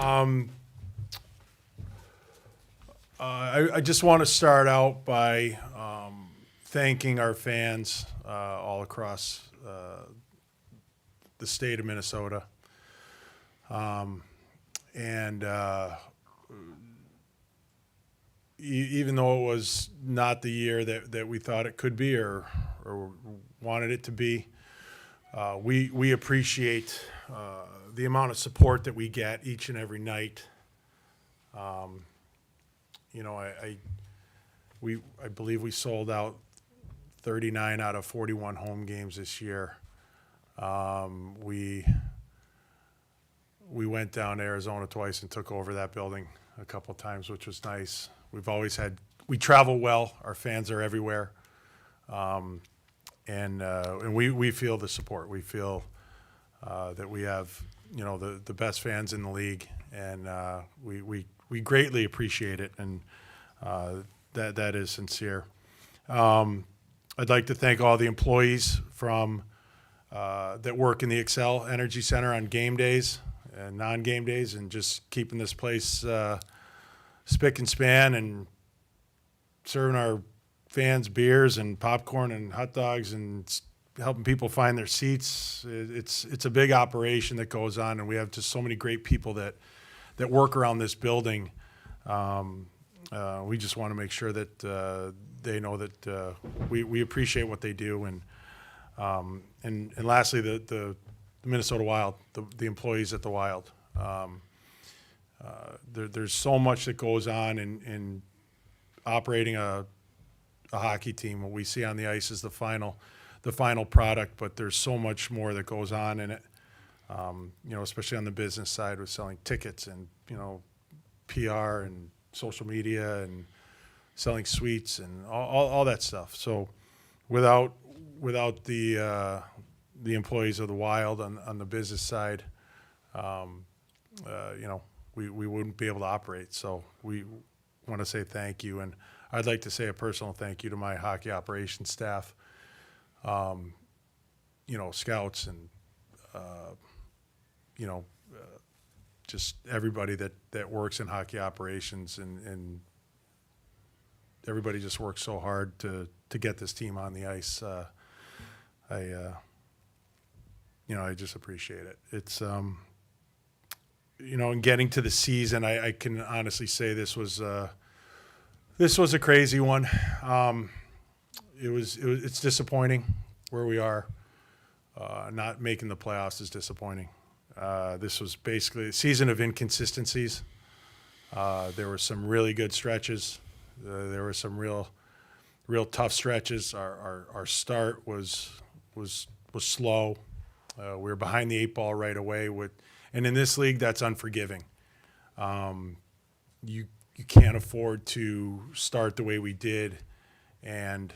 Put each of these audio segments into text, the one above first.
I just want to start out by thanking our fans all across the state of Minnesota. And even though it was not the year that we thought it could be or wanted it to be, we appreciate the amount of support that we get each and every night. You know, I believe we sold out 39 out of 41 home games this year. We went down to Arizona twice and took over that building a couple of times, which was nice. We travel well. Our fans are everywhere. And we feel the support. We feel that we have, you know, the best fans in the league, and we greatly appreciate it, and that is sincere. I'd like to thank all the employees from that work in the Excel Energy Center on game days and non-game days, and just keeping this place spick and span and serving our fans beers and popcorn and hot dogs and helping people find their seats. It's a big operation that goes on, and we have just so many great people that work around this building. We just want to make sure that they know that we appreciate what they do, and lastly, the Minnesota Wild, the employees at the Wild. There's so much that goes on in operating a hockey team. What we see on the ice is the final product, but there's so much more that goes on in it. You know, especially on the business side with selling tickets and, you know, PR and social media and selling suites and all that stuff. So without the employees of the Wild on the business side, you know, we wouldn't be able to operate. So we want to say thank you, and I'd like to say a personal thank you to my hockey operations staff, you know, scouts and you know, just everybody that works in hockey operations, and everybody just works so hard to get this team on the ice. You know, I just appreciate it. It's you know, in getting to the season, I can honestly say this was a crazy one. It's disappointing where we are. Not making the playoffs is disappointing. This was basically a season of inconsistencies. There were some really good stretches. There were some real tough stretches. Our start was slow. We were behind the eight ball right away and in this league, that's unforgiving. You can't afford to start the way we did and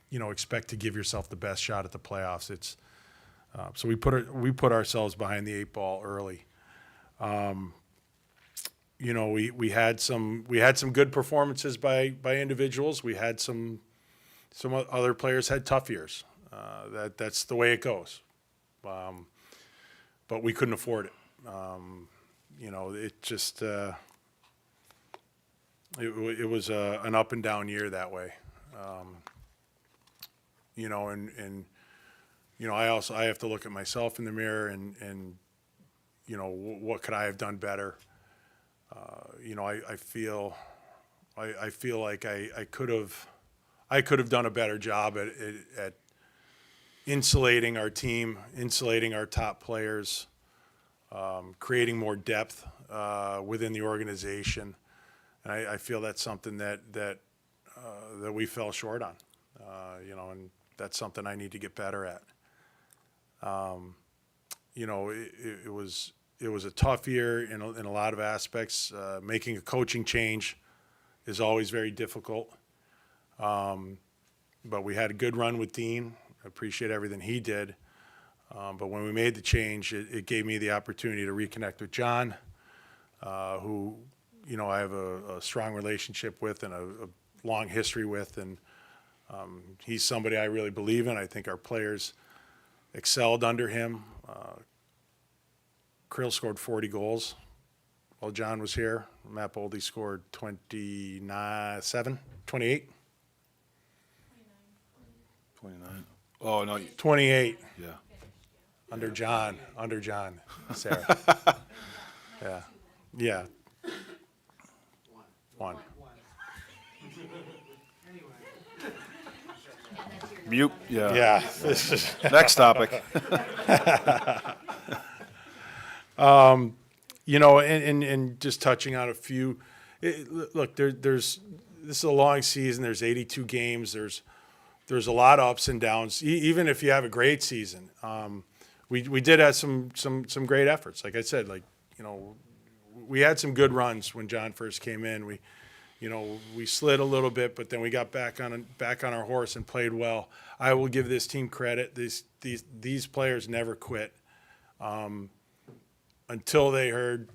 you know, expect to give yourself the best shot at the playoffs. It's so we put ourselves behind the eight ball early. You know, we had some good performances by individuals. We had some other players had tough years. That's the way it goes. But we couldn't afford it. You know, it just it was an up and down year that way. You know, and you know, I have to look at myself in the mirror and you know, what could I have done better? You know, I feel like I could have done a better job at insulating our team, insulating our top players, creating more depth within the organization, and I feel that's something that we fell short on. You know, and that's something I need to get better at. You know, it was a tough year in a lot of aspects. Making a coaching change is always very difficult. But we had a good run with Dean. I appreciate everything he did. But when we made the change, it gave me the opportunity to reconnect with John, who, you know, I have a strong relationship with and a long history with. And he's somebody I really believe in. I think our players excelled under him. Krill scored 40 goals while John was here. Matt Boldy scored 28. 29. Oh, no. 28 Yeah. under John, Sarah. Yeah. Yeah. One. Mute. Yeah. Yeah. This is, Next topic. and just touching on a few. Look, there's this is a long season. There's 82 games. There's a lot of ups and downs. Even if you have a great season, we did have some great efforts. Like I said, we had some good runs when John first came in. We slid a little bit, but then we got back on our horse and played well. I will give this team credit. These players never quit until they heard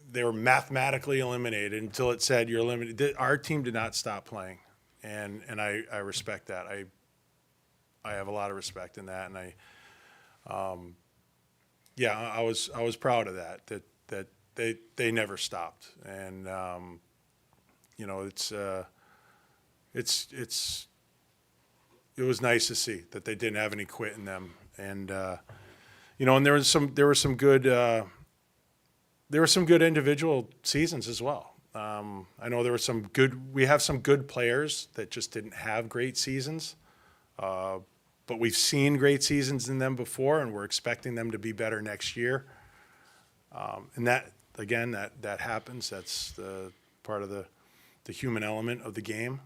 they were mathematically eliminated. Until it said you're eliminated. Our team did not stop playing, and I respect that. I have a lot of respect in that, and I was proud of that they never stopped, and it was nice to see that they didn't have any quit in them, and and there were some good individual seasons as well. I know we have some good players that just didn't have great seasons, but we've seen great seasons in them before, and we're expecting them to be better next year. And that happens. That's the part of the human element of the game.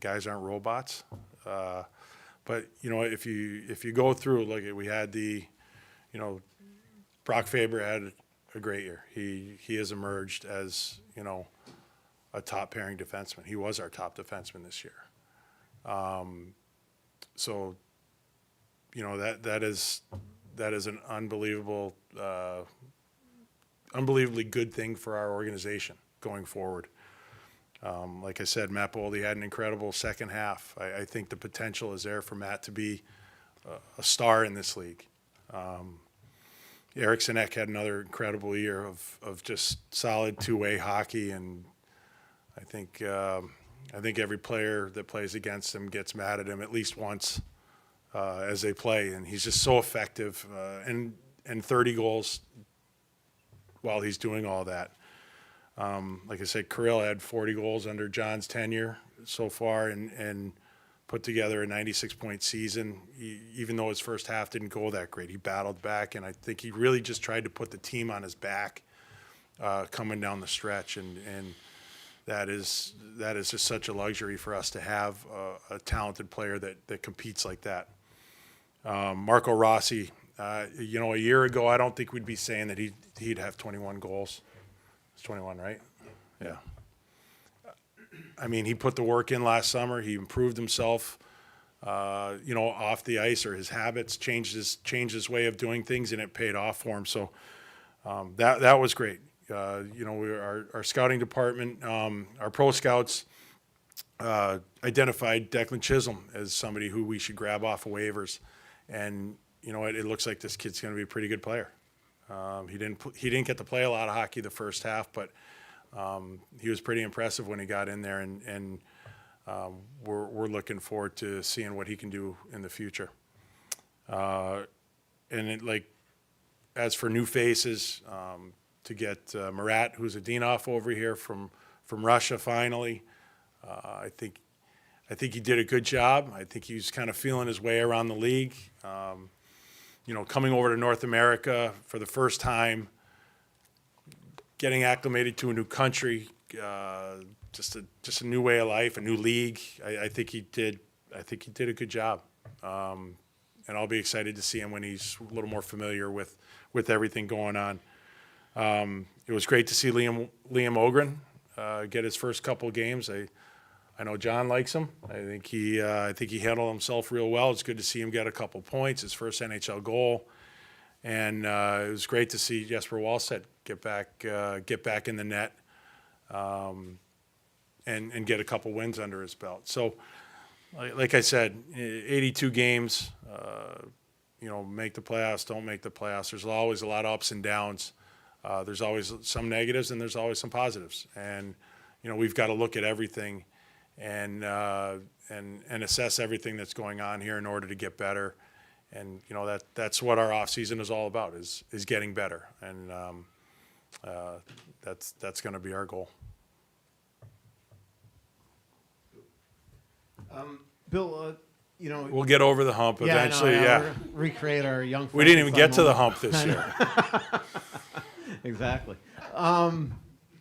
Guys aren't robots. But if you go through, we had Brock Faber had a great year. He has emerged as a top pairing defenseman. He was our top defenseman this year. So that is an unbelievably good thing for our organization going forward. Like I said, Matt Boldy had an incredible second half. I think the potential is there for Matt to be a star in this league. Eric Sinek had another incredible year of just solid two-way hockey, and I think every player that plays against him gets mad at him at least once as they play, and he's just so effective and 30 goals while he's doing all that. Like I said, Kirill had 40 goals under John's tenure so far and put together a 96-point season. Even though his first half didn't go that great, he battled back, and I think he really just tried to put the team on his back coming down the stretch, and that is just such a luxury for us to have a talented player that competes like that. Marco Rossi, a year ago, I don't think we'd be saying that he'd have 21 goals. It's 21, right? Yeah. I mean, he put the work in last summer. He improved himself, off the ice, or his habits, changed his way of doing things, and it paid off for him. So that was great. Our scouting department, our pro scouts identified Declan Chisholm as somebody who we should grab off of waivers, and it looks like this kid's going to be a pretty good player. He didn't get to play a lot of hockey the first half, but he was pretty impressive when he got in there, and we're looking forward to seeing what he can do in the future. As for new faces, to get Murat Huzadinov over here from Russia finally, I think he did a good job. I think he's kind of feeling his way around the league. Coming over to North America for the first time, getting acclimated to a new country, just a new way of life, a new league. I think he did a good job, and I'll be excited to see him when he's a little more familiar with everything going on. It was great to see Liam Ogren get his first couple of games. I know John likes him. I think he handled himself real well. It's good to see him get a couple points, his first NHL goal, and it was great to see Jesper Wallstedt get back in the net, and get a couple wins under his belt. So, like I said, 82 games. make the playoffs, don't make the playoffs. There's always a lot of ups and downs. There's always some negatives and there's always some positives. And, we've got to look at everything and assess everything that's going on here in order to get better. And, that's what our offseason is all about, is getting better. And that's going to be our goal. Bill, We'll get over the hump eventually. Yeah. we're gonna recreate our young. We didn't even get to the moment. hump this year. Exactly.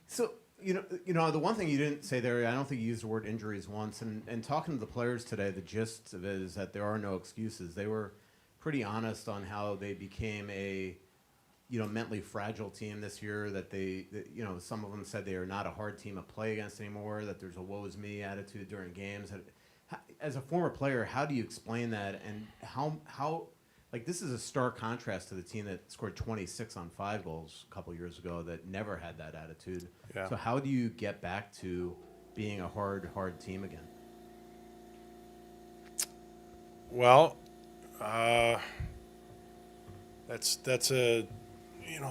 So the one thing you didn't say there, I don't think you used the word injuries once. And talking to the players today, the gist of it is that there are no excuses. They were pretty honest on how they became a mentally fragile team this year. That some of them said they are not a hard team to play against anymore. That there's a woe is me attitude during games. As a former player, how do you explain that? And how this is a stark contrast to the team that scored 26 on 5 goals a couple years ago that never had that attitude. Yeah. So how do you get back to being a hard team again? Well, that's a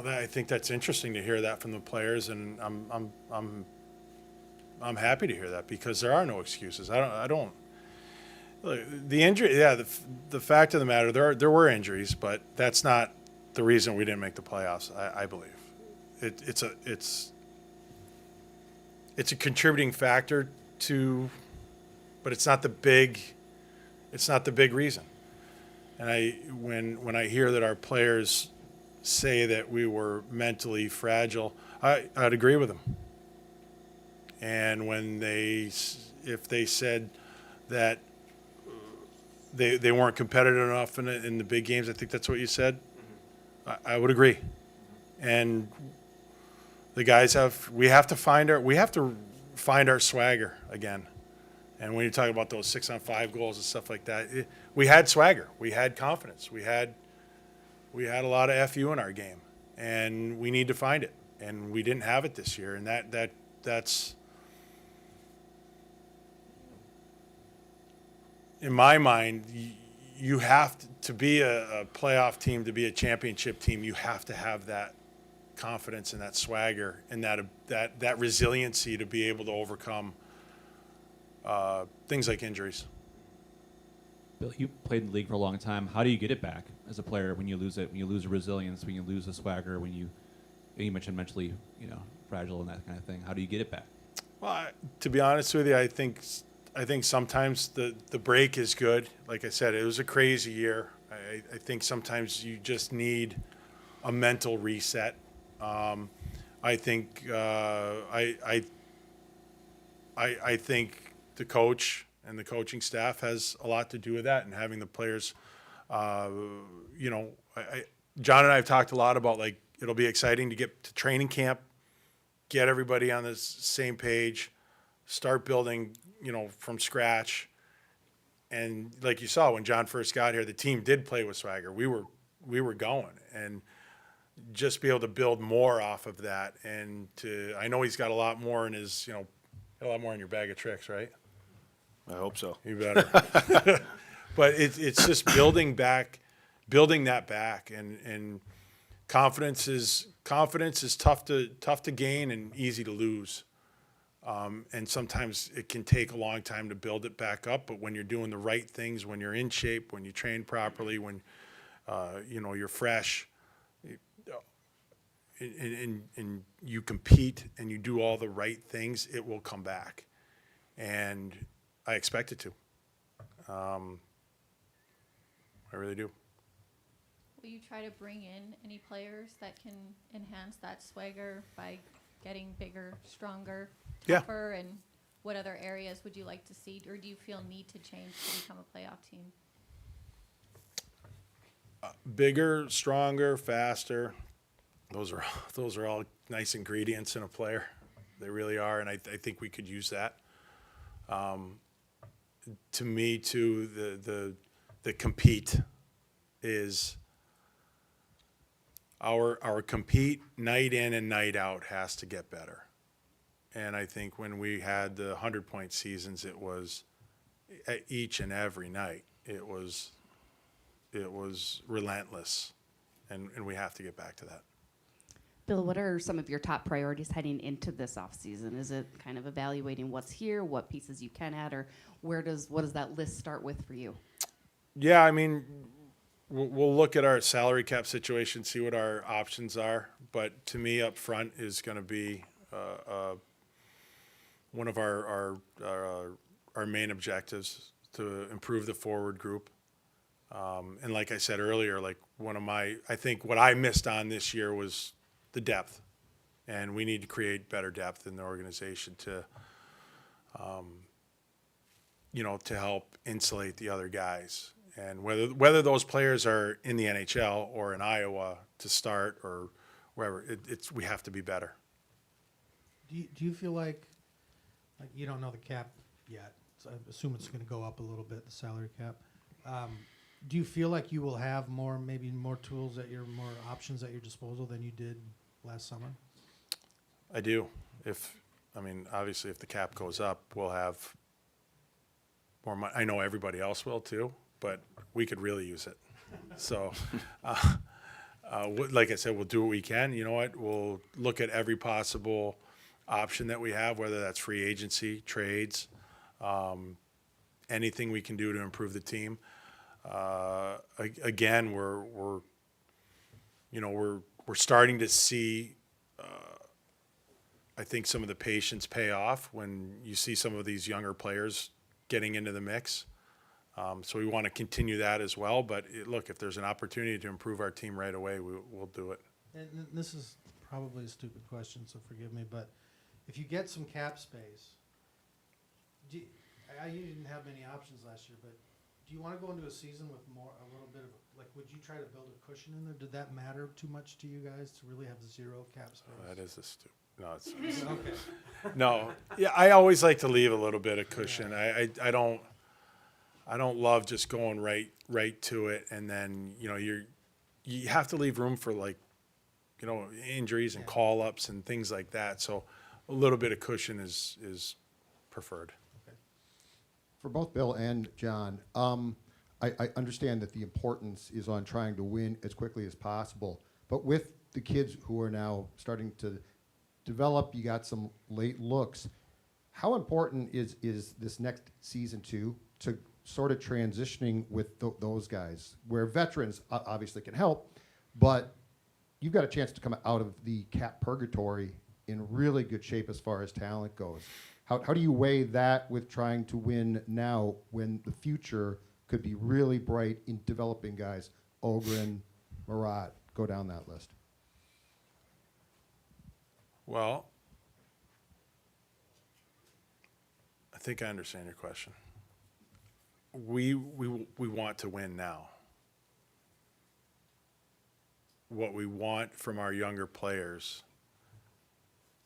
I think that's interesting to hear that from the players, and I'm happy to hear that, because there are no excuses. I don't. Look, the injury, the fact of the matter, there were injuries, but that's not the reason we didn't make the playoffs. I believe it's a contributing factor to, but it's not the big reason. And when I hear that our players say that we were mentally fragile, I'd agree with them. And if they said that they weren't competitive enough in the big games, I think that's what you said, I would agree. And the guys we have to find our swagger again. And when you talk about those 6-on-5 goals and stuff like that, we had swagger, we had confidence, we had a lot of FU in our game, and we need to find it. And we didn't have it this year, and that's in my mind. You have to be a playoff team, to be a championship team. You have to have that confidence and that swagger and that resiliency to be able to overcome things like injuries. Bill, you played in the league for a long time. How do you get it back as a player when you lose it? When you lose the resilience, when you lose the swagger, when you mentioned mentally, fragile and that kind of thing. How do you get it back? Well, to be honest with you, I think sometimes the break is good. Like I said, it was a crazy year. I think sometimes you just need a mental reset. I think I think the coach and the coaching staff has a lot to do with that, and having the players. John and I have talked a lot about, it'll be exciting to get to training camp, get everybody on the same page, start building, from scratch. And like you saw, when John first got here, the team did play with swagger. We were going, and just be able to build more off of that. And I know he's got a lot more in his, a lot more in your bag of tricks, right? I hope so. You better. But it's just building that back, and confidence is tough to gain and easy to lose. And sometimes it can take a long time to build it back up. But when you're doing the right things, when you're in shape, when you train properly, when you're fresh, and you compete and you do all the right things, it will come back. And I expect it to. I really do. Will you try to bring in any players that can enhance that swagger by getting bigger, stronger, Yeah. tougher, and what other areas would you like to see, or do you feel need to change to become a playoff team? Bigger, stronger, faster. Those are all nice ingredients in a player. They really are, and I think we could use that. To me, too, the compete is our compete night in and night out has to get better. And I think when we had the 100-point seasons, it was each and every night. It was relentless, and we have to get back to that. Bill, what are some of your top priorities heading into this offseason? Is it kind of evaluating what's here, what pieces you can add, or what does that list start with for you? Yeah, I mean, we'll look at our salary cap situation, see what our options are. But to me, up front is going to be one of our main objectives to improve the forward group. And like I said earlier, like I think what I missed on this year was the depth, and we need to create better depth in the organization to to help insulate the other guys. And whether those players are in the NHL or in Iowa to start or wherever, we have to be better. Do you feel like you don't know the cap yet, so I assume it's going to go up a little bit, the salary cap. Do you feel like you will have maybe more tools more options at your disposal than you did last summer? I do. Obviously, if the cap goes up, we'll have more money. I know everybody else will too, but we could really use it. So, like I said, we'll do what we can. You know what? We'll look at every possible option that we have, whether that's free agency, trades, anything we can do to improve the team. Again, we're starting to see, I think, some of the patience pay off when you see some of these younger players getting into the mix. So we want to continue that as well. But look, if there's an opportunity to improve our team right away, we'll do it. And this is probably a stupid question, so forgive me, but if you get some cap space, you didn't have many options last year, but do you want to go into a season with a little bit of, would you try to build a cushion in there? Did that matter too much to you guys to really have zero cap space? That is a stupid. No, it's Okay. no. Yeah, I always like to leave a little bit of cushion. Yeah. I don't love just going right to it, and then you have to leave room for injuries and call ups and things like that. So a little bit of cushion is preferred. For both Bill and John, I understand that the importance is on trying to win as quickly as possible. But with the kids who are now starting to develop, you got some late looks. How important is this next season to sort of transitioning with those guys, where veterans obviously can help, but you've got a chance to come out of the cap purgatory in really good shape as far as talent goes. How do you weigh that with trying to win now when the future could be really bright in developing guys? Ogren, Marat, go down that list. Well, I think I understand your question. We want to win now. What we want from our younger players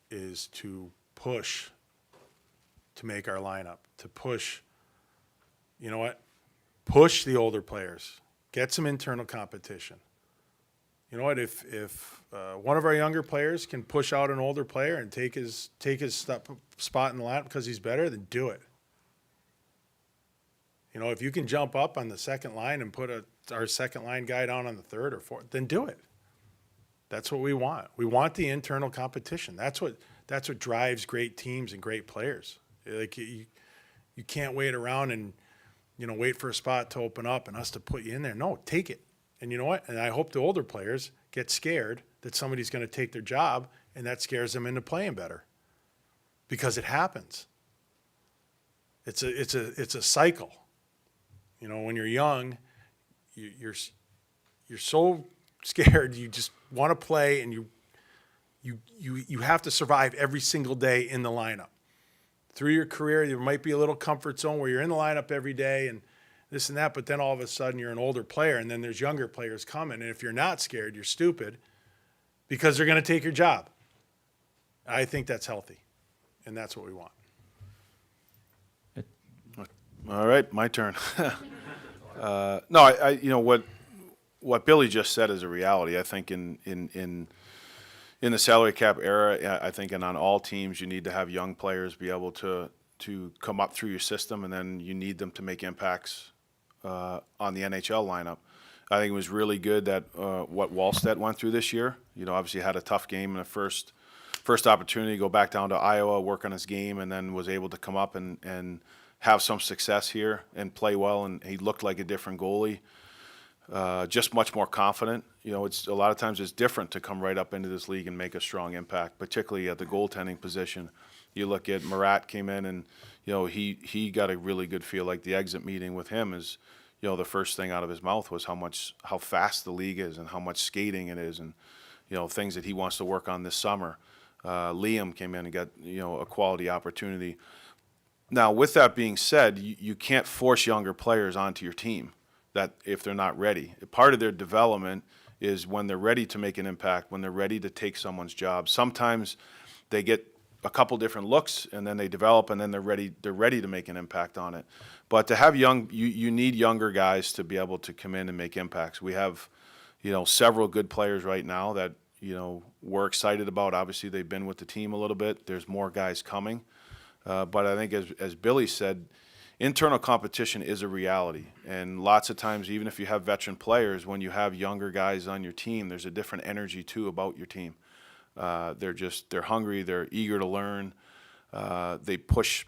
is to push to make our lineup, to push, push the older players, get some internal competition. You know what, if one of our younger players can push out an older player and take his spot in the lineup because he's better, then do it. If you can jump up on the second line and put our second line guy down on the third or fourth, then do it. That's what we want. We want the internal competition. That's what drives great teams and great players. You can't wait around and wait for a spot to open up and us to put you in there. No, take it. And you know what? And I hope the older players get scared that somebody's going to take their job, and that scares them into playing better, because it happens. It's a cycle. When you're young, you're so scared, you just want to play, and you have to survive every single day in the lineup. Through your career, there might be a little comfort zone where you're in the lineup every day and this and that, but then all of a sudden you're an older player, and then there's younger players coming, and if you're not scared, you're stupid, because they're going to take your job. I think that's healthy, and that's what we want. All right, my turn. No, what Billy just said is a reality. I think in the salary cap era, I think, and on all teams, you need to have young players be able to come up through your system, and then you need them to make impacts on the NHL lineup. I think it was really good that what Wallstedt went through this year. You know, obviously had a tough game in the first opportunity to go back down to Iowa, work on his game, and then was able to come up and have some success here and play well. And he looked like a different goalie, just much more confident. You know, it's a lot of times it's different to come right up into this league and make a strong impact, particularly at the goaltending position. You look at Murat came in and, you know, he got a really good feel. Like the exit meeting with him is, you know, the first thing out of his mouth was how fast the league is and how much skating it is, and, you know, things that he wants to work on this summer. Liam came in and got, you know, a quality opportunity. Now, with that being said, you can't force younger players onto your team that if they're not ready. Part of their development is when they're ready to make an impact, when they're ready to take someone's job. Sometimes they get a couple different looks and then they develop and then they're ready to make an impact on it. But to have you need younger guys to be able to come in and make impacts. We have, you know, several good players right now that, you know, we're excited about. Obviously, they've been with the team a little bit. There's more guys coming. But I think as Billy said, internal competition is a reality. And lots of times, even if you have veteran players, when you have younger guys on your team, there's a different energy too about your team. They're hungry, they're eager to learn. They push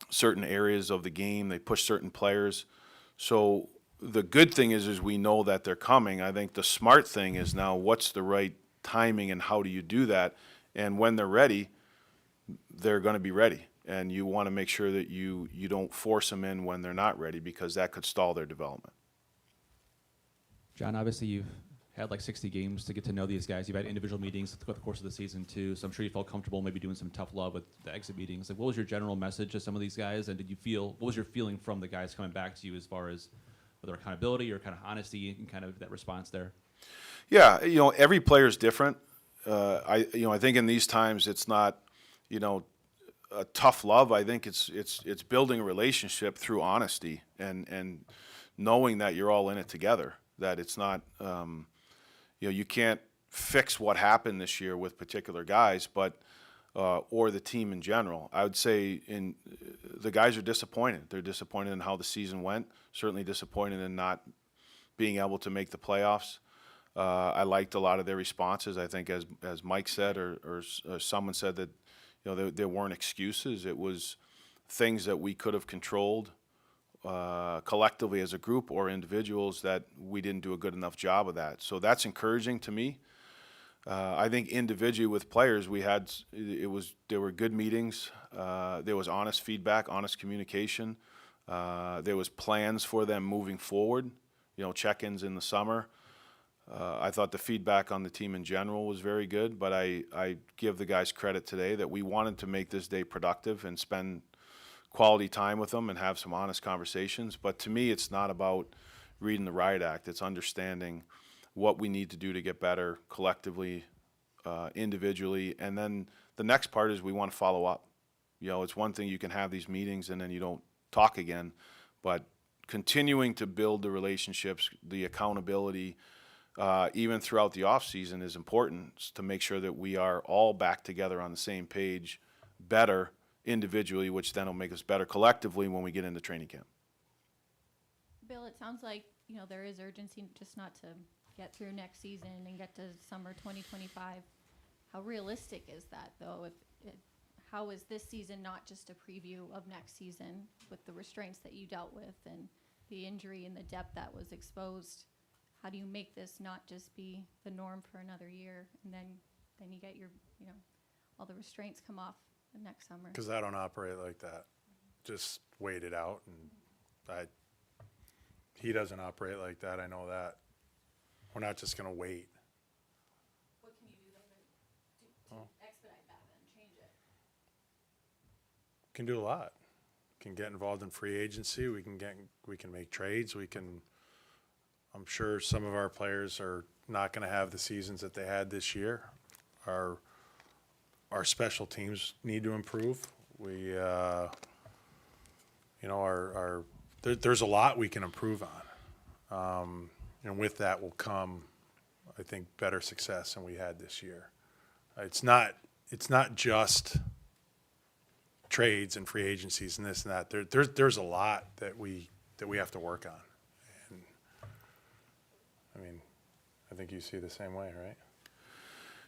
certain areas of the game, they push certain players. So the good thing is we know that they're coming. I think the smart thing is now what's the right timing and how do you do that? And when they're ready, they're going to be ready. And you want to make sure that you don't force them in when they're not ready, because that could stall their development. John, obviously you've had like 60 games to get to know these guys. You've had individual meetings throughout the course of the season too, so I'm sure you felt comfortable maybe doing some tough love with the exit meetings. Like, what was your general message to some of these guys, and what was your feeling from the guys coming back to you as far as whether accountability or kind of honesty and kind of that response there? Yeah, you know, every player is different. I think in these times it's not, you know, a tough love. I think it's building a relationship through honesty and knowing that you're all in it together. That it's not, you know, you can't fix what happened this year with particular guys, but or the team in general. I would say the guys are disappointed. They're disappointed in how the season went. Certainly disappointed in not being able to make the playoffs. I liked a lot of their responses. I think as Mike said or someone said that, you know, there weren't excuses. It was things that we could have controlled collectively as a group or individuals that we didn't do a good enough job of that. So that's encouraging to me. I think individually with players, there were good meetings. There was honest feedback, honest communication. There was plans for them moving forward, you know, check-ins in the summer. I thought the feedback on the team in general was very good, but I give the guys credit today that we wanted to make this day productive and spend quality time with them and have some honest conversations. But to me, it's not about reading the riot act. It's understanding what we need to do to get better collectively, individually. And then the next part is we want to follow up. You know, it's one thing you can have these meetings and then you don't talk again, but continuing to build the relationships, the accountability, even throughout the offseason is important to make sure that we are all back together on the same page, better individually, which then will make us better collectively when we get into training camp. Bill, it sounds like, you know, there is urgency just not to get through next season and get to summer 2025. How realistic is that, though? How is this season not just a preview of next season with the restraints that you dealt with and the injury and the depth that was exposed? How do you make this not just be the norm for another year, and then you get your, you know, all the restraints come off the next summer? Because I don't operate like that. Just wait it out, and he doesn't operate like that. I know that. We're not just going to wait. What can you do though to expedite that and change it? Can do a lot. Can get involved in free agency. We can make trades. I'm sure some of our players are not going to have the seasons that they had this year. Our special teams need to improve. We, you know, there's a lot we can improve on. And with that will come, I think, better success than we had this year. It's not just trades and free agencies and this and that. There's a lot that we have to work on. And I think you see the same way, right?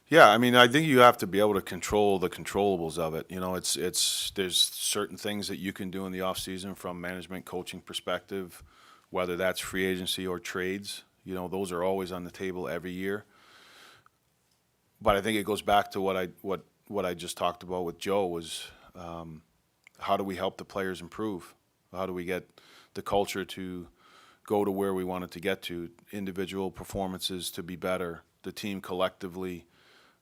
Yeah, I mean, I think you have to be able to control the controllables of it. You know, there's certain things that you can do in the off season from management coaching perspective, whether that's free agency or trades. You know, those are always on the table every year. But I think it goes back to what I just talked about with Joe was how do we help the players improve? How do we get the culture to go to where we want it to get to? Individual performances to be better, the team collectively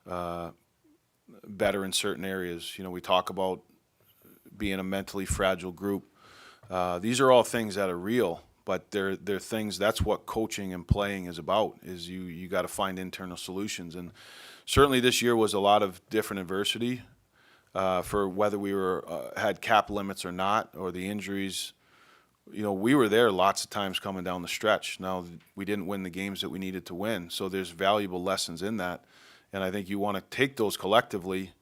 better in certain areas. You know, we talk about being a mentally fragile group. These are all things that are real, but they're things. That's what coaching and playing is about. Is you got to find internal solutions, and certainly this year was a lot of different adversity for whether we had cap limits or not, or the injuries. You know, we were there lots of times coming down the stretch. Now, we didn't win the games that we needed to win, so there's valuable lessons in that. And I think you want to take those collectively,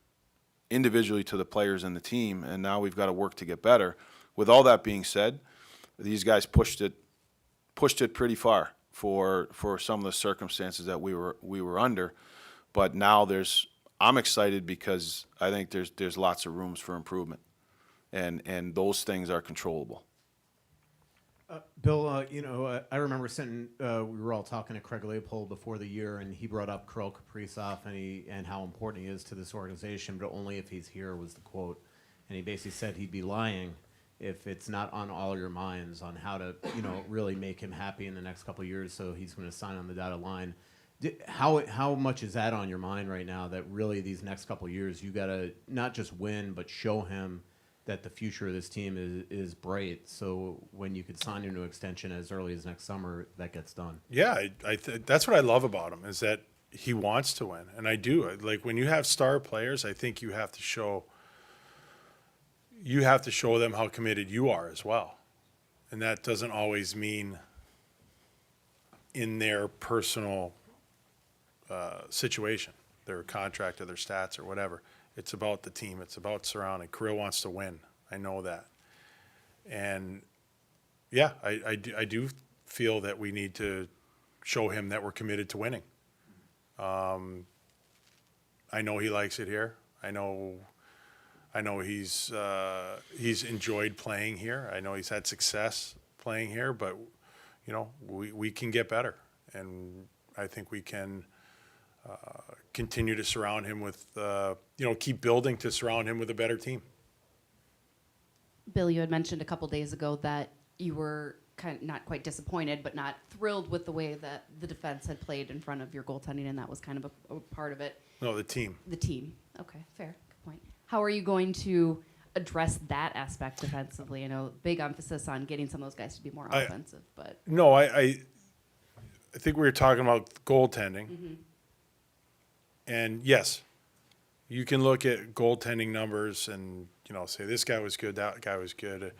individually to the players and the team, and now we've got to work to get better. With all that being said, these guys pushed it pretty far for some of the circumstances that we were under. But now I'm excited because I think there's lots of rooms for improvement, and those things are controllable. Bill, I remember sitting. We were all talking to Craig Leopold before the year, and he brought up Kirill Kaprizov and how important he is to this organization, but only if he's here was the quote. And he basically said he'd be lying if it's not on all your minds on how to, really make him happy in the next couple of years. So he's going to sign on the dotted line. How much is that on your mind right now? That really these next couple of years you got to not just win, but show him that the future of this team is bright. So when you could sign him to extension as early as next summer, that gets done. Yeah, that's what I love about him is that he wants to win, and I do. Like when you have star players, I think you have to show them how committed you are as well, and that doesn't always mean in their personal situation, their contract or their stats or whatever. It's about the team. It's about surrounding. Kirill wants to win. I know that. And, yeah, I do feel that we need to show him that we're committed to winning. I know he likes it here. I know he's enjoyed playing here. I know he's had success playing here, but, we can get better. And I think we can continue to surround him with, keep building to surround him with a better team. Bill, you had mentioned a couple days ago that you were not quite disappointed, but not thrilled with the way that the defense had played in front of your goaltending, and that was kind of a part of it. No, the team. The team. Okay, fair. Good point. How are you going to address that aspect defensively? I know big emphasis on getting some of those guys to be more offensive, but No, I think we were talking about goaltending. Mm-hmm. And yes, you can look at goaltending numbers and, say this guy was good, that guy was good.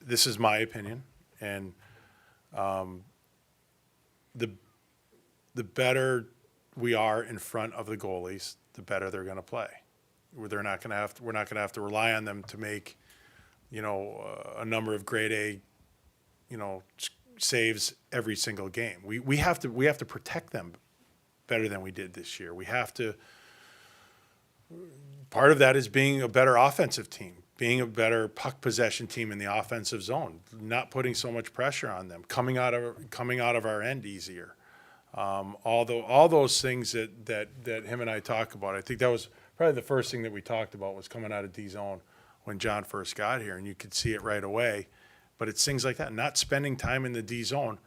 This is my opinion. And the better we are in front of the goalies, the better they're going to play. We're not going to have to rely on them to make, a number of grade A, saves every single game. We have to protect them better than we did this year. We have to. Part of that is being a better offensive team, being a better puck possession team in the offensive zone, not putting so much pressure on them, coming out of our end easier. All those things that him and I talk about. I think that was probably the first thing that we talked about was coming out of D zone when John first got here, and you could see it right away. But it's things like that, not spending time in the D zone.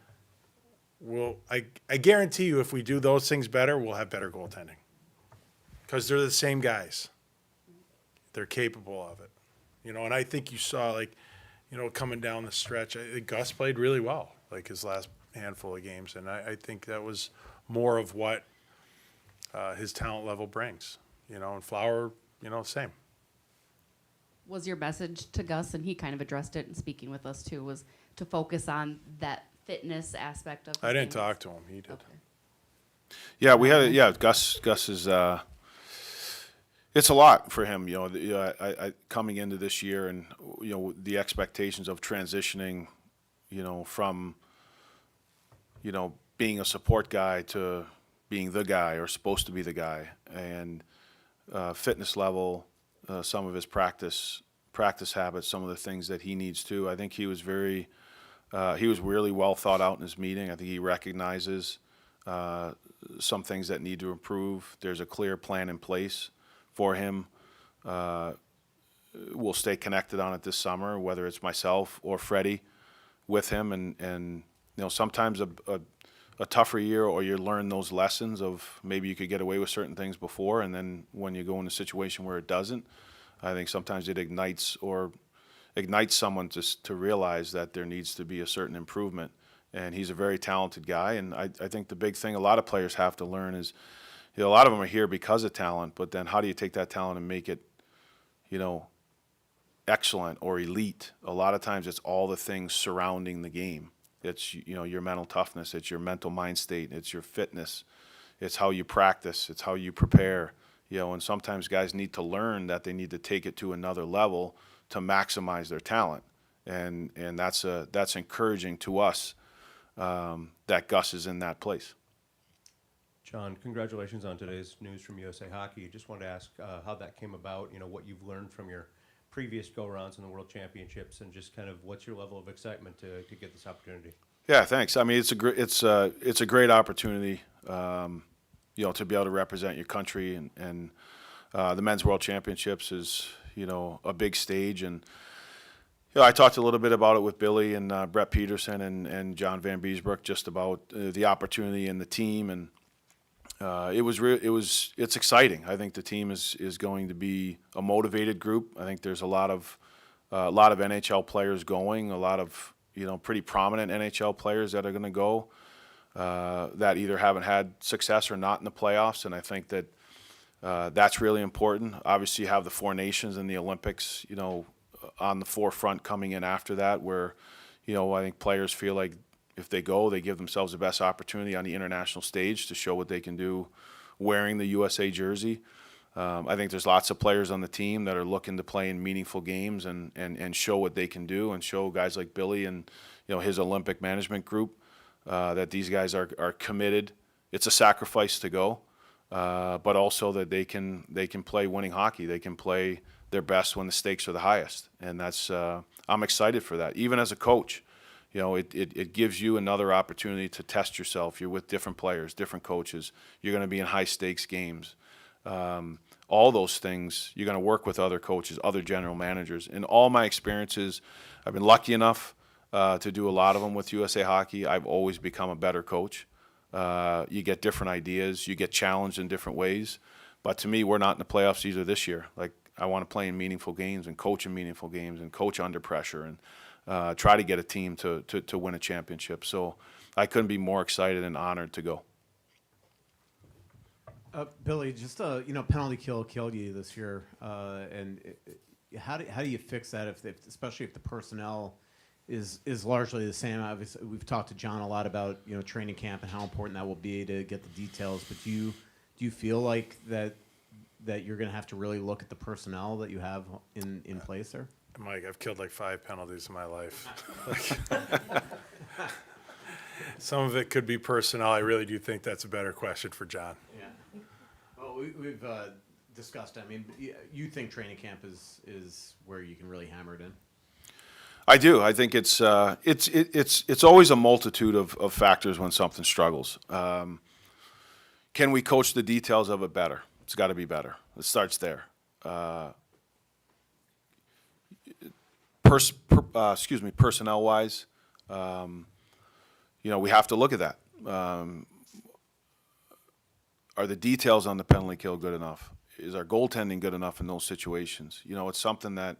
I guarantee you, if we do those things better, we'll have better goaltending. Because they're the same guys. They're capable of it. And I think you saw, coming down the stretch, I think Gus played really well, his last handful of games. And I think that was more of what his talent level brings. And Flower, same. was your message to Gus, and he kind of addressed it in speaking with us too, was to focus on that fitness aspect of I didn't things? talk to him. He did. Okay. Yeah, we had Gus is it's a lot for him, I coming into this year, and the expectations of transitioning, from being a support guy to being the guy or supposed to be the guy, and fitness level, some of his practice habits, some of the things that he needs to. I think he was really well thought out in his meeting. I think he recognizes some things that need to improve. There's a clear plan in place for him. We'll stay connected on it this summer, whether it's myself or Freddie with him. And sometimes a tougher year, or you learn those lessons of maybe you could get away with certain things before, and then when you go in a situation where it doesn't, I think sometimes it ignites someone to realize that there needs to be a certain improvement. And he's a very talented guy, and I think the big thing a lot of players have to learn is, a lot of them are here because of talent, but then how do you take that talent and make it, excellent or elite? A lot of times it's all the things surrounding the game. It's, your mental toughness, it's your mental mind state, it's your fitness, it's how you practice, it's how you prepare, and sometimes guys need to learn that they need to take it to another level to maximize their talent. And that's encouraging to us, that Gus is in that place. John, congratulations on today's news from USA Hockey. Just wanted to ask how that came about, what you've learned from your previous go-rounds in the World Championships, and just kind of what's your level of excitement to get this opportunity? Yeah, thanks. I mean, it's a great opportunity, to be able to represent your country, and the Men's World Championships is, a big stage. And I talked a little bit about it with Billy and Brett Peterson and John Van Beesbrook, just about the opportunity and the team, and it's exciting. I think the team is going to be a motivated group. I think there's a lot of NHL players going, a lot of pretty prominent NHL players that are going to go, that either haven't had success or not in the playoffs, and I think that that's really important. Obviously, you have the four nations in the Olympics, on the forefront coming in after that, where I think players feel like if they go, they give themselves the best opportunity on the international stage to show what they can do wearing the USA jersey. I think there's lots of players on the team that are looking to play in meaningful games and show what they can do, and show guys like Billy and his Olympic management group that these guys are committed. It's a sacrifice to go, but also that they can play winning hockey. They can play their best when the stakes are the highest, and that's I'm excited for that. Even as a coach, it gives you another opportunity to test yourself. You're with different players, different coaches. You're going to be in high-stakes games. All those things, you're going to work with other coaches, other general managers. In all my experiences, I've been lucky enough to do a lot of them with USA Hockey. I've always become a better coach. You get different ideas. You get challenged in different ways. But to me, we're not in the playoffs either this year. Like, I want to play in meaningful games and coach in meaningful games and coach under pressure and try to get a team to win a championship. So I couldn't be more excited and honored to go. Billy, just penalty kill killed you this year, and how do you fix that especially if the personnel is largely the same? Obviously, we've talked to John a lot about training camp and how important that will be to get the details. But do you feel like that you're going to have to really look at the personnel that you have in place there? Mike, I've killed like 5 penalties in my life. Some of it could be personnel. I really do think that's a better question for John. Yeah. Well, we've discussed. I mean, you think training camp is where you can really hammer it in? I do. I think it's always a multitude of factors when something struggles. Can we coach the details of it better? It's got to be better. It starts there. Personnel-wise, we have to look at that. Are the details on the penalty kill good enough? Is our goaltending good enough in those situations? It's something that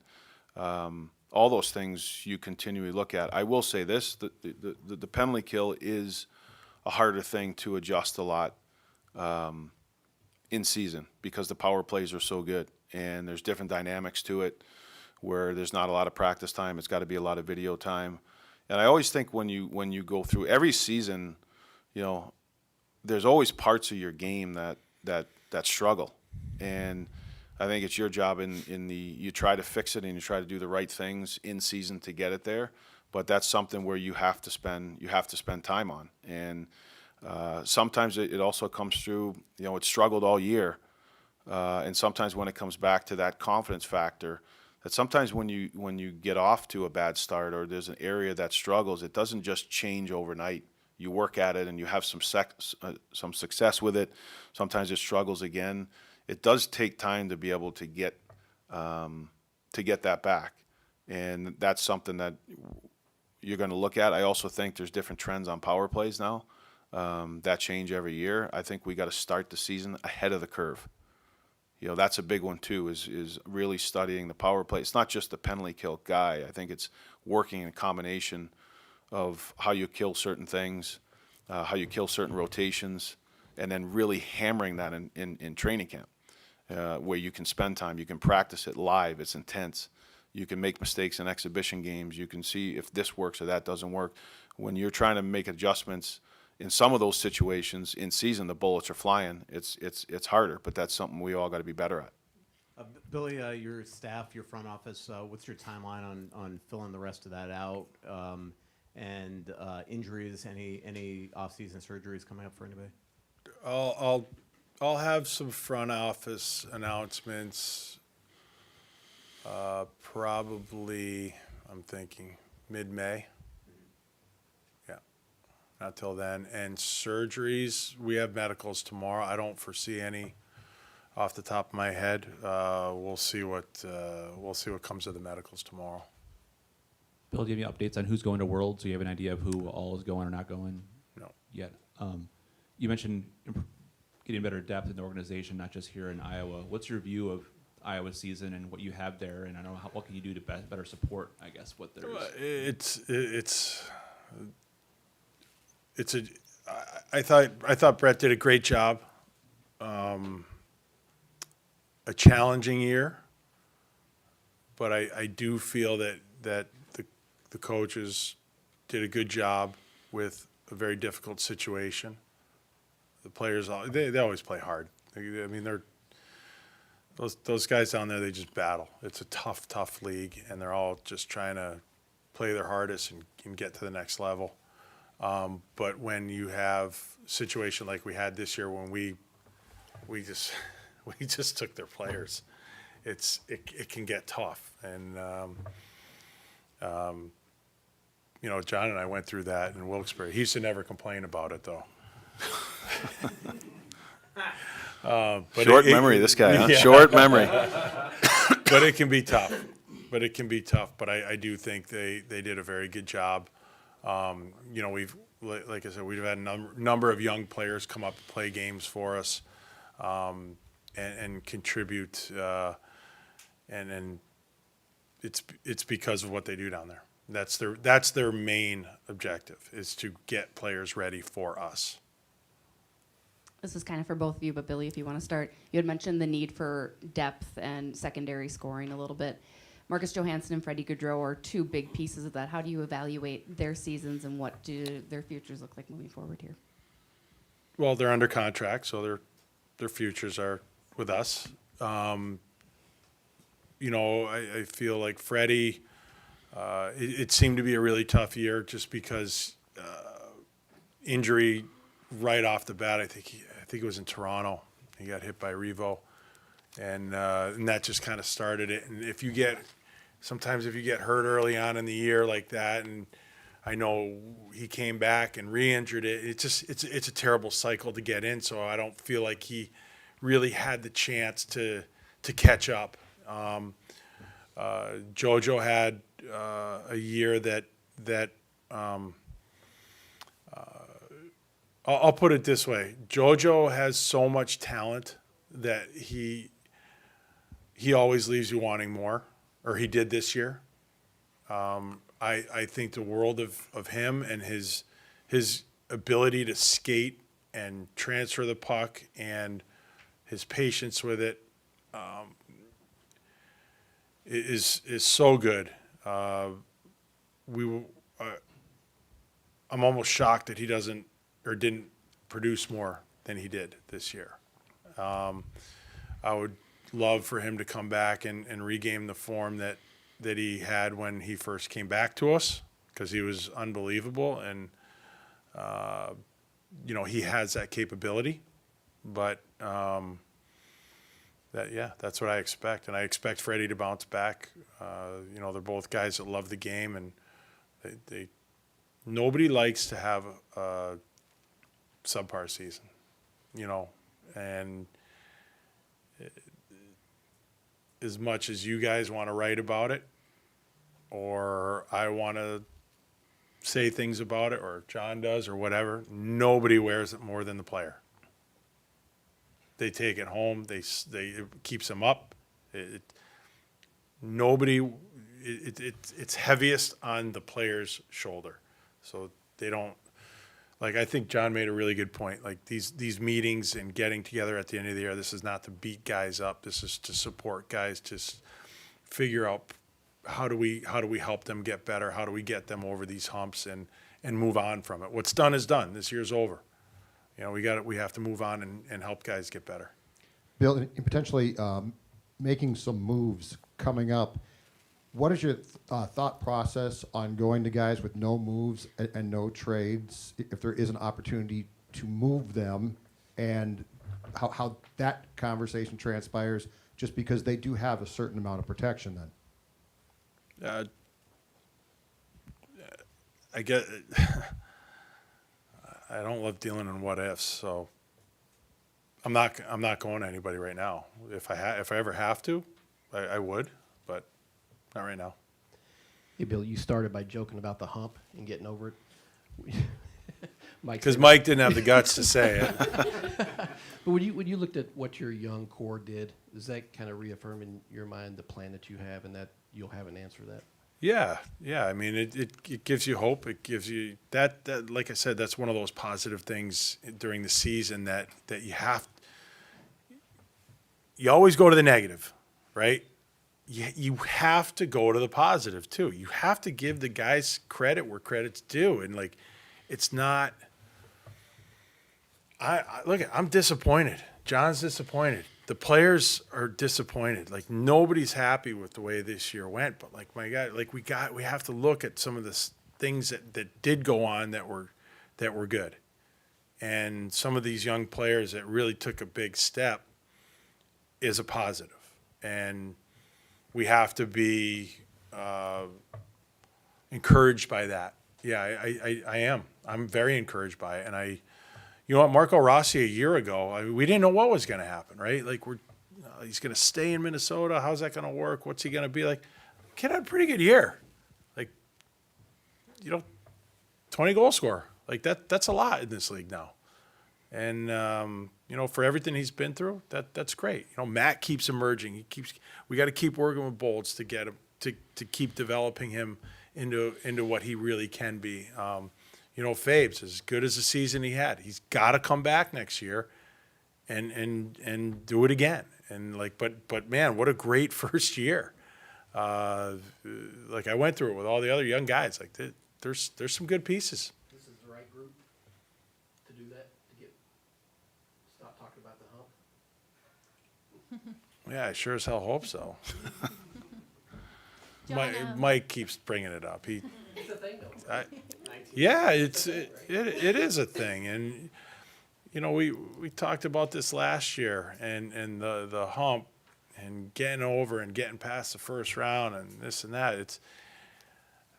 all those things you continually look at. I will say this: the penalty kill is a harder thing to adjust a lot in season because the power plays are so good, and there's different dynamics to it where there's not a lot of practice time. It's got to be a lot of video time. And I always think when you go through every season, there's always parts of your game that struggle. And I think it's your job you try to fix it and you try to do the right things in season to get it there. But that's something where you have to spend time on. And Sometimes it also comes through, it struggled all year. And sometimes when it comes back to that confidence factor, that sometimes when you get off to a bad start or there's an area that struggles, it doesn't just change overnight. You work at it and you have some success with it. Sometimes it struggles again. It does take time to be able to get that back, and that's something that you're going to look at. I also think there's different trends on power plays now that change every year. I think we got to start the season ahead of the curve. That's a big one too, is really studying the power play. It's not just the penalty kill guy. I think it's working in a combination of how you kill certain things, how you kill certain rotations, and then really hammering that in training camp, where you can spend time, you can practice it live, it's intense. You can make mistakes in exhibition games. You can see if this works or that doesn't work. When you're trying to make adjustments in some of those situations in season, the bullets are flying. It's harder, but that's something we all got to be better at. Billy, your staff, your front office, what's your timeline on filling the rest of that out? And injuries, any off-season surgeries coming up for anybody? I'll have some front office announcements. Probably, I'm thinking mid-May. Yeah, not till then. And surgeries, we have medicals tomorrow. I don't foresee any off the top of my head. We'll see what comes of the medicals tomorrow. Bill, do you have any updates on who's going to Worlds? Do you have an idea of who all is going or not going? No. Yet. You mentioned getting better depth in the organization, not just here in Iowa. What's your view of Iowa season and what you have there? And I don't know what can you do to better support, I guess, what there is. I thought Brett did a great job. A challenging year, but I do feel that the coaches did a good job with a very difficult situation. The players, they always play hard. I mean, those guys down there, they just battle. It's a tough league, and they're all just trying to play their hardest and get to the next level. But when you have a situation like we had this year, when we just took their players, it can get tough. And John and I went through that in Wilkes-Barre. He used to never complain about it, though. But Short memory, this guy, huh? Yeah. Short memory. But it can be tough. But I do think they did a very good job. We've, like I said, we've had a number of young players come up and play games for us and contribute. And it's because of what they do down there. That's their main objective, is to get players ready for us. This is kind of for both of you, but Billy, if you want to start, you had mentioned the need for depth and secondary scoring a little bit. Marcus Johansson and Freddie Gaudreau are two big pieces of that. How do you evaluate their seasons and what do their futures look like moving forward here? Well, they're under contract, so their futures are with us. I feel like Freddie, it seemed to be a really tough year just because injury right off the bat. I think it was in Toronto. He got hit by Revo, and that just kind of started it. And sometimes if you get hurt early on in the year like that, and I know he came back and re-injured it, it's a terrible cycle to get in. So I don't feel like he really had the chance to catch up. JoJo had a year that I'll put it this way: JoJo has so much talent that he always leaves you wanting more, or he did this year. I think the world of him and his ability to skate and transfer the puck and his patience with it is so good. I'm almost shocked that he doesn't or didn't produce more than he did this year. I would love for him to come back and regain the form that he had when he first came back to us, because he was unbelievable. And he has that capability, but that's what I expect, and I expect Freddie to bounce back. They're both guys that love the game, and they nobody likes to have a subpar season, and as much as you guys want to write about it, or I want to say things about it, or John does, or whatever, nobody wears it more than the player. They take it home. It keeps them up. It's heaviest on the player's shoulder. So they don't, I think John made a really good point. Like these meetings and getting together at the end of the year, this is not to beat guys up. This is to support guys, to figure out how do we help them get better? How do we get them over these humps and move on from it? What's done is done. This year's over. We have to move on and help guys get better. Bill, in potentially making some moves coming up, what is your thought process on going to guys with no moves and no trades, if there is an opportunity to move them, and how that conversation transpires, just because they do have a certain amount of protection then? I get I don't love dealing in what ifs, so I'm not going to anybody right now. If I ever have to, I would, but not right now. Hey, Bill, you started by joking about the hump and getting over it. Because Mike didn't have the guts to say it. But when you looked at what your young core did, does that kind of reaffirm in your mind the plan that you have, and that you'll have an answer to that? Yeah. I mean, it gives you hope. It gives you that, like I said, that's one of those positive things during the season that you always go to the negative, right? You have to go to the positive too. You have to give the guys credit where credit's due, and it's not. Look, I'm disappointed. John's disappointed. The players are disappointed. Nobody's happy with the way this year went. But my God, we have to look at some of the things that did go on that were good, and some of these young players that really took a big step is a positive, and we have to be encouraged by that. Yeah, I am. I'm very encouraged by it, and you know what, Marco Rossi a year ago, we didn't know what was going to happen, right? He's going to stay in Minnesota. How's that going to work? What's he going to be like? Kid had a pretty good year. 20 goal scorer. That's a lot in this league now. And, for everything he's been through, that's great. Matt keeps emerging. We got to keep working with Bolts to get him, to keep developing him into what he really can be. Fabes, as good as the season he had, he's got to come back next year and do it again. And but man, what a great first year. I went through it with all the other young guys. There's some good pieces. This is the right group to do that, to stop talking about the hump. Yeah, I sure as hell hope so. John, Mike keeps bringing it up. It's a thing, though. Yeah, it is a thing, and we talked about this last year, and the hump, and getting over and getting past the first round, and this and that.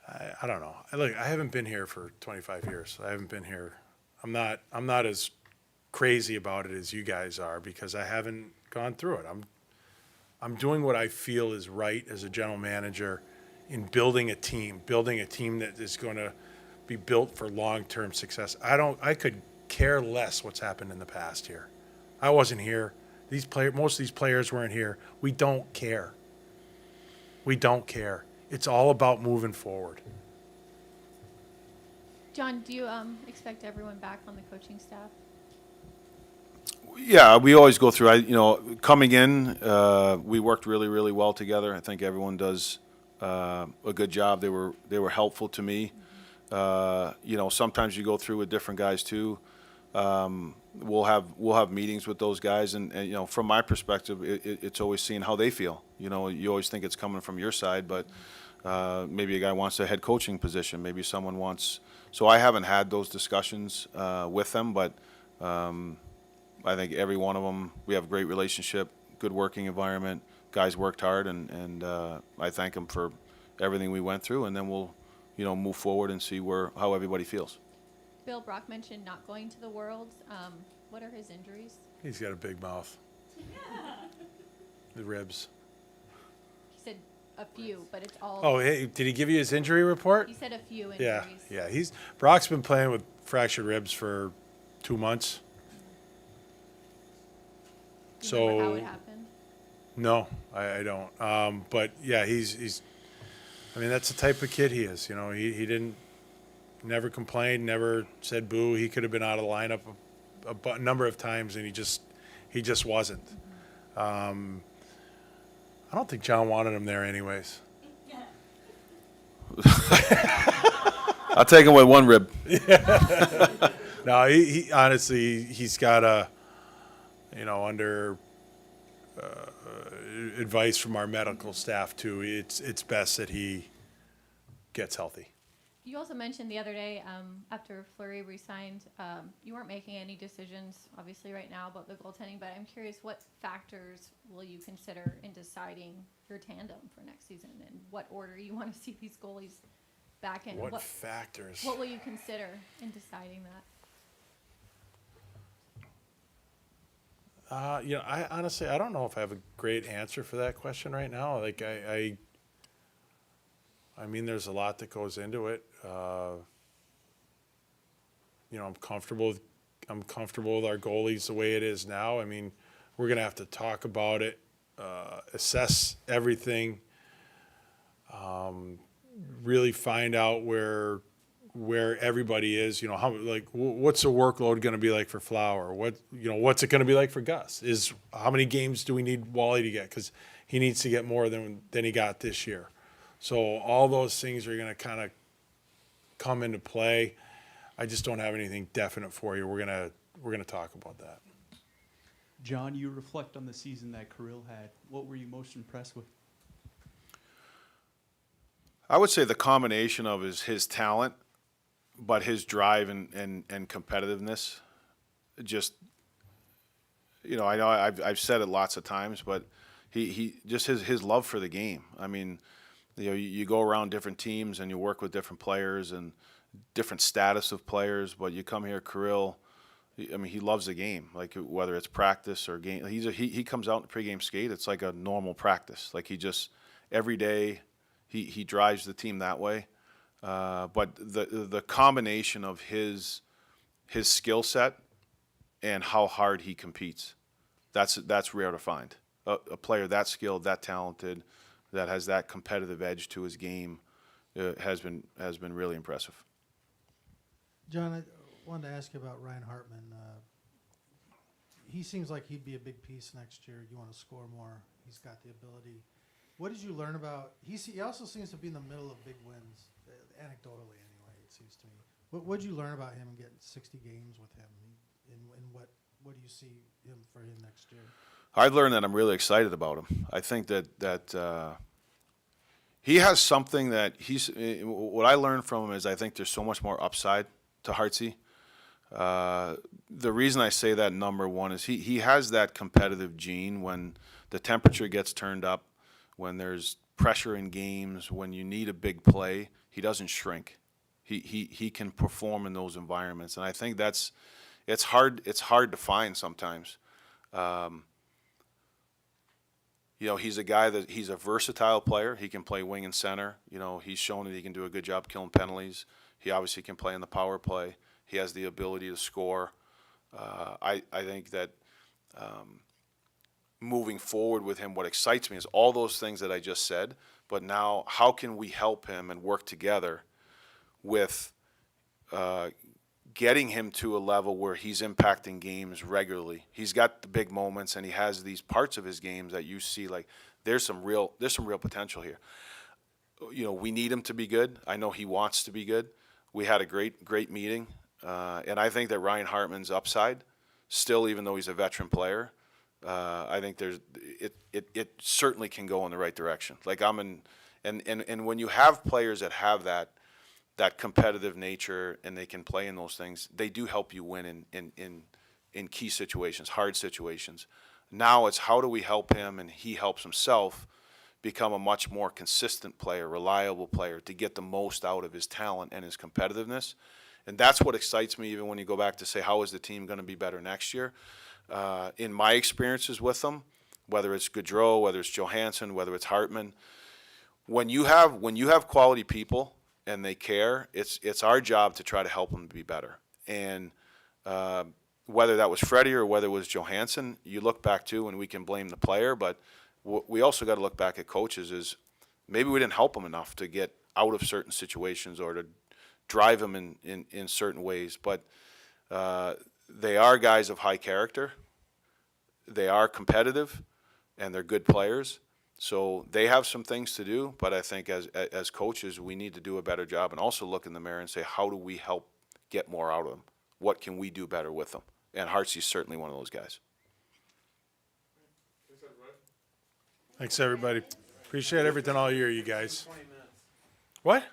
I don't know. Look, I haven't been here for 25 years. I haven't been here. I'm not as crazy about it as you guys are, because I haven't gone through it. I'm doing what I feel is right as a general manager in building a team that is going to be built for long-term success. I could care less what's happened in the past here. I wasn't here. Most of these players weren't here. We don't care. It's all about moving forward. John, do you expect everyone back on the coaching staff? Yeah, we always go through. Coming in, we worked really, really well together. I think everyone does a good job. They were helpful to me. Sometimes you go through with different guys too. We'll have meetings with those guys, and from my perspective, it's always seeing how they feel. You always think it's coming from your side, but Maybe a guy wants a head coaching position. Maybe someone wants. So I haven't had those discussions with them, but I think every one of them, we have a great relationship, good working environment. Guys worked hard, and I thank them for everything we went through, and then we'll, move forward and see how everybody feels. Bill Brock mentioned not going to the Worlds. What are his injuries? He's got a big mouth. The ribs. He said a few, but it's all. Oh, hey, did he give you his injury report? He said a few Yeah, injuries. Brock's been playing with fractured ribs for 2 months. Do you remember how So it happened? no, I don't. But yeah, he's. I mean, that's the type of kid he is. He didn't, never complained, never said boo. He could have been out of the lineup a number of times, and he just wasn't. I don't think John wanted him there, anyways. I'll take him with one rib. No, he honestly, he's got under advice from our medical staff too. It's best that he gets healthy. You also mentioned the other day, after Fleury resigned, you weren't making any decisions, obviously, right now about the goaltending, but I'm curious, what factors will you consider in deciding your tandem for next season, and what order you want to see these goalies back in? What factors? What will you consider in deciding that? I honestly, I don't know if I have a great answer for that question right now. Like I mean, there's a lot that goes into it. I'm comfortable with our goalies the way it is now. I mean, we're gonna have to talk about it, assess everything, really find out where everybody is. What's the workload going to be like for Flower? What's it going to be like for Gus? How many games do we need Wally to get? Because he needs to get more than he got this year. So all those things are going to kind of come into play. I just don't have anything definite for you. We're gonna talk about that. John, you reflect on the season that Kirill had. What were you most impressed with? I would say the combination of his talent, but his drive and competitiveness. Just, I know I've said it lots of times, but he just his love for the game. I mean, you go around different teams and you work with different players and different status of players, but you come here, Kirill. I mean, he loves the game. Like whether it's practice or game, he comes out in pregame skate. It's like a normal practice. Like he just every day. He drives the team that way, but the combination of his skill set and how hard he competes, that's rare to find. A player that skilled, that talented, that has that competitive edge to his game, has been really impressive. John, I wanted to ask you about Ryan Hartman. He seems like he'd be a big piece next year. You want to score more. He's got the ability. What did you learn about? He also seems to be in the middle of big wins, anecdotally anyway. It seems to me. What did you learn about him and getting 60 games with him? And what do you see for him next year? I've learned that I'm really excited about him. I think that he has something that what I learned from him is I think there's so much more upside to Hartsey. The reason I say that, number one, is he has that competitive gene. When the temperature gets turned up, when there's pressure in games, when you need a big play, he doesn't shrink. He can perform in those environments, and I think it's hard to find sometimes. He's a guy he's a versatile player. He can play wing and center. He's shown that he can do a good job killing penalties. He obviously can play in the power play. He has the ability to score. I think that moving forward with him, what excites me is all those things that I just said, but now how can we help him and work together with getting him to a level where he's impacting games regularly. He's got the big moments, and he has these parts of his games that you see like there's some real potential here. We need him to be good. I know he wants to be good. We had a great meeting, and I think that Ryan Hartman's upside, still, even though he's a veteran player, I think it certainly can go in the right direction. Like I'm And when you have players that have that competitive nature and they can play in those things, they do help you win in key situations, hard situations. Now it's how do we help him and he helps himself become a much more consistent player, reliable player, to get the most out of his talent and his competitiveness. And that's what excites me even when you go back to say, how is the team going to be better next year? In my experiences with them, whether it's Gaudreau, whether it's Johansson, whether it's Hartman, when you have quality people and they care, it's our job to try to help them to be better. And whether that was Freddie or whether it was Johansson, you look back to, and we can blame the player, but we also got to look back at coaches is maybe we didn't help them enough to get out of certain situations or to drive them in certain ways. But they are guys of high character. They are competitive, and they're good players. So they have some things to do, but I think as coaches, we need to do a better job and also look in the mirror and say, how do we help get more out of them? What can we do better with them? And Hartsy's certainly one of those guys. Thanks, everybody. Appreciate everything all year, you guys. What?